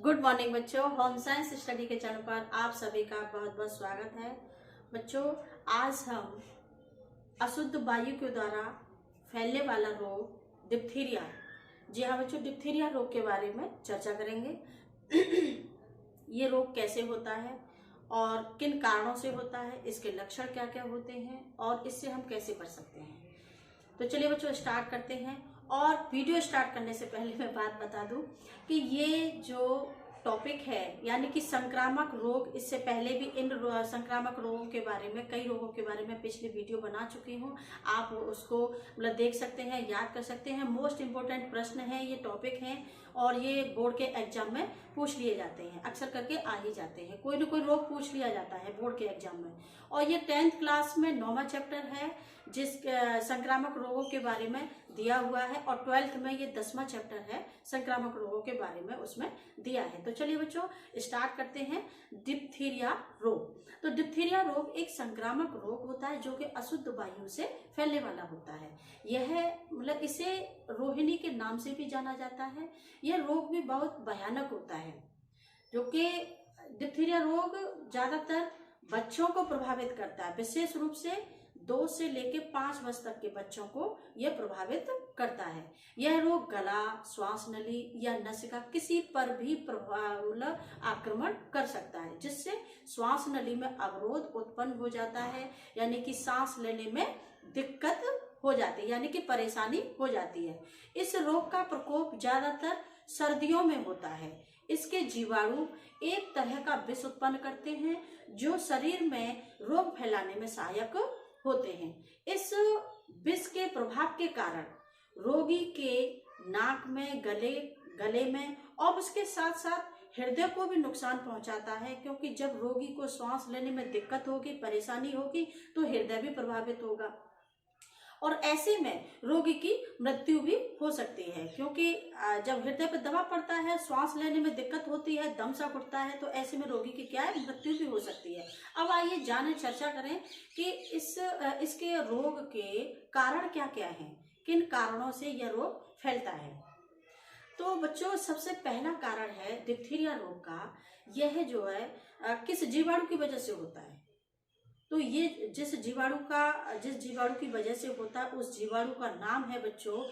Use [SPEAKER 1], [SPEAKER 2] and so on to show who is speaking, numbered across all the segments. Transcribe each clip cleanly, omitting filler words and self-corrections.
[SPEAKER 1] Good morning बच्चों, home science study के channel पर आप सभी का बहुत बहुत स्वागत है। बच्चों, आज हम अशुद्ध वायु के द्वारा फैलने वाला रोग डिप्थीरिया, जी हाँ बच्चों, डिप्थीरिया रोग के बारे में चर्चा करेंगे। ये रोग कैसे होता है और किन कारणों से होता है, इसके लक्षण क्या क्या होते हैं और इससे हम कैसे बच सकते हैं। तो चलिए बच्चों स्टार्ट करते हैं। और वीडियो स्टार्ट करने से पहले मैं बात बता दूं कि ये जो टॉपिक है यानी कि संक्रामक रोग, इससे पहले भी इन संक्रामक रोगों के बारे में, कई रोगों के बारे में पिछली वीडियो बना चुकी हूँ। आप उसको मतलब देख सकते हैं, याद कर सकते हैं। मोस्ट इम्पोर्टेंट प्रश्न है, ये टॉपिक है और ये बोर्ड के एग्जाम में पूछ लिए जाते हैं, अक्सर करके आ ही जाते हैं। कोई ना कोई रोग पूछ लिया जाता है बोर्ड के एग्जाम में। और ये 10th क्लास में 9वां चैप्टर है जिस संक्रामक रोगों के बारे में दिया हुआ है, और 12th में ये 10वां चैप्टर है संक्रामक रोगों के बारे में, उसमें दिया है। तो चलिए बच्चों स्टार्ट करते हैं। डिप्थीरिया रोग। तो डिप्थीरिया रोग एक संक्रामक रोग होता है जो कि अशुद्ध वायु से फैलने वाला होता है। यह मतलब इसे रोहिणी के नाम से भी जाना जाता है। यह रोग भी बहुत भयानक होता है, जो कि डिप्थीरिया रोग ज्यादातर बच्चों को प्रभावित करता है। विशेष रूप से 2 से लेकर 5 वर्ष तक के बच्चों को यह प्रभावित करता है। यह रोग गला, श्वास नली या नासिका किसी पर भी आक्रमण कर सकता है, जिससे श्वास नली में अवरोध उत्पन्न हो जाता है, यानी कि सांस लेने में दिक्कत हो जाती है, यानी कि परेशानी हो जाती है। इस रोग का प्रकोप ज्यादातर सर्दियों में होता है। इसके जीवाणु एक तरह का विष उत्पन्न करते हैं जो शरीर में रोग फैलाने में सहायक होते हैं। इस विष के प्रभाव के कारण रोगी के नाक में, गले में और उसके साथ साथ हृदय को भी नुकसान पहुंचाता है, क्योंकि जब रोगी को सांस लेने में दिक्कत होगी, परेशानी होगी, तो हृदय भी प्रभावित होगा और ऐसे में रोगी की मृत्यु भी हो सकती है, क्योंकि जब हृदय पर दबाव पड़ता है, श्वास लेने में दिक्कत होती है, दम सा घुटता है, तो ऐसे में रोगी की क्या है, मृत्यु भी हो सकती है। अब आइए जाने, चर्चा करें कि इसके रोग के कारण क्या क्या हैं, किन कारणों से यह रोग फैलता है। तो बच्चों सबसे पहला कारण है डिप्थीरिया रोग का, यह जो है किस जीवाणु की वजह से होता है। तो ये जिस जीवाणु की वजह से होता है, उस जीवाणु का नाम है बच्चों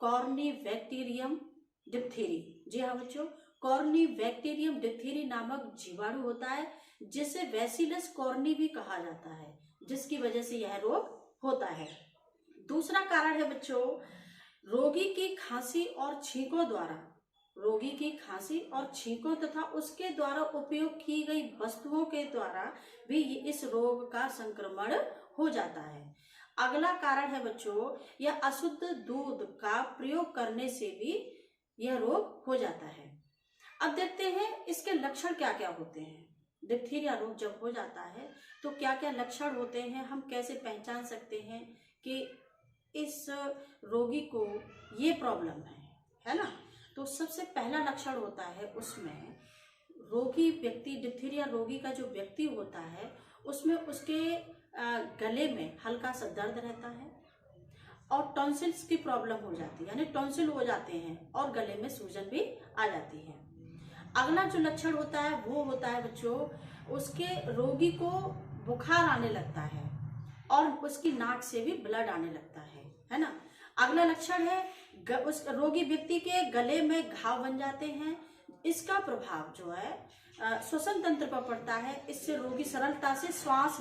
[SPEAKER 1] कॉर्नीबैक्टीरियम डिप्थीरी। जी हाँ बच्चों, कॉर्नीबैक्टीरियम डिप्थीरी नामक जीवाणु होता है, जिसे बैसिलस कॉर्नी भी कहा जाता है, जिसकी वजह से यह रोग होता है। दूसरा कारण है बच्चों रोगी की खांसी और छींकों द्वारा, रोगी की खांसी और छींकों तथा उसके द्वारा उपयोग की गई वस्तुओं के द्वारा भी इस रोग का संक्रमण हो जाता है। अगला कारण है बच्चों यह अशुद्ध दूध का प्रयोग करने से भी यह रोग हो जाता है। अब देखते हैं इसके लक्षण क्या क्या होते हैं। डिप्थीरिया रोग जब हो जाता है तो क्या क्या लक्षण होते हैं, हम कैसे पहचान सकते हैं कि इस रोगी को ये प्रॉब्लम है ना। तो सबसे पहला लक्षण होता है उसमें रोगी व्यक्ति, डिप्थीरिया रोगी का जो व्यक्ति होता है, उसमें उसके गले में हल्का सा दर्द रहता है और टॉन्सिल्स की प्रॉब्लम हो जाती है, यानी टॉन्सिल हो जाते हैं और गले में सूजन भी आ जाती है। अगला जो लक्षण होता है वो होता है बच्चों उसके रोगी को बुखार आने लगता है और उसकी नाक से भी ब्लड आने लगता है ना। अगला लक्षण है उस रोगी व्यक्ति के गले में घाव बन जाते हैं। इसका प्रभाव जो है श्वसन तंत्र पर पड़ता है, इससे रोगी सरलता से श्वास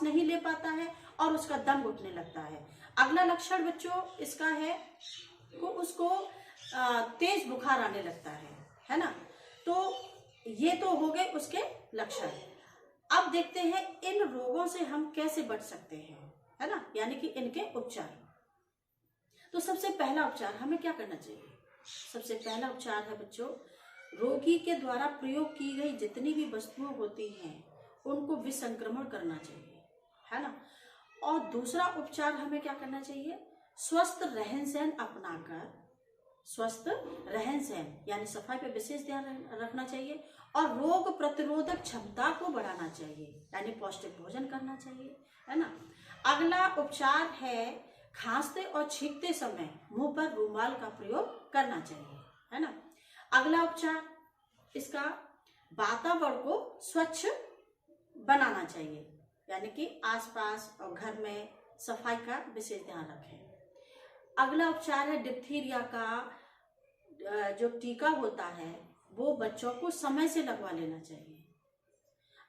[SPEAKER 1] नहीं ले पाता है और उसका दम घुटने लगता है। अगला लक्षण बच्चों इसका है उसको तेज बुखार आने लगता है ना। तो ये तो हो गए उसके लक्षण। अब देखते हैं इन रोगों से हम कैसे बच सकते हैं, है ना, यानी कि इनके उपचार। तो सबसे पहला उपचार हमें क्या करना चाहिए। सबसे पहला उपचार है बच्चों रोगी के द्वारा प्रयोग की गई जितनी भी वस्तुएं होती हैं उनको विसंक्रमण करना चाहिए, है ना। और दूसरा उपचार हमें क्या करना चाहिए, स्वस्थ रहन सहन अपनाकर, स्वस्थ रहन सहन यानी सफाई पे विशेष ध्यान रखना चाहिए और रोग प्रतिरोधक क्षमता को बढ़ाना चाहिए, यानी पौष्टिक भोजन करना चाहिए, है ना। अगला उपचार है खांसते और छींकते समय मुंह पर रुमाल का प्रयोग करना चाहिए, है ना। अगला उपचार इसका वातावरण को स्वच्छ बनाना चाहिए, यानी कि आसपास और घर में सफाई का विशेष ध्यान रखें। अगला उपचार है डिप्थीरिया का जो टीका होता है वो बच्चों को समय से लगवा लेना चाहिए।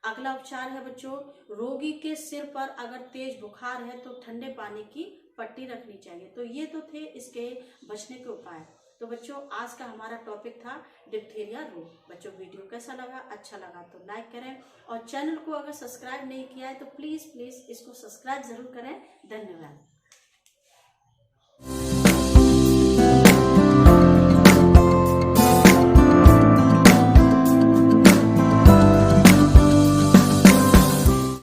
[SPEAKER 1] अगला उपचार है बच्चों, रोगी के सिर पर अगर तेज बुखार है तो ठंडे पानी की पट्टी रखनी चाहिए। तो ये तो थे इसके बचने के उपाय। तो बच्चों आज का हमारा टॉपिक था डिप्थीरिया रोग। बच्चों वीडियो कैसा लगा? अच्छा लगा तो लाइक करें, और चैनल को अगर सब्सक्राइब नहीं किया है तो प्लीज इसको सब्सक्राइब जरूर करें। धन्यवाद।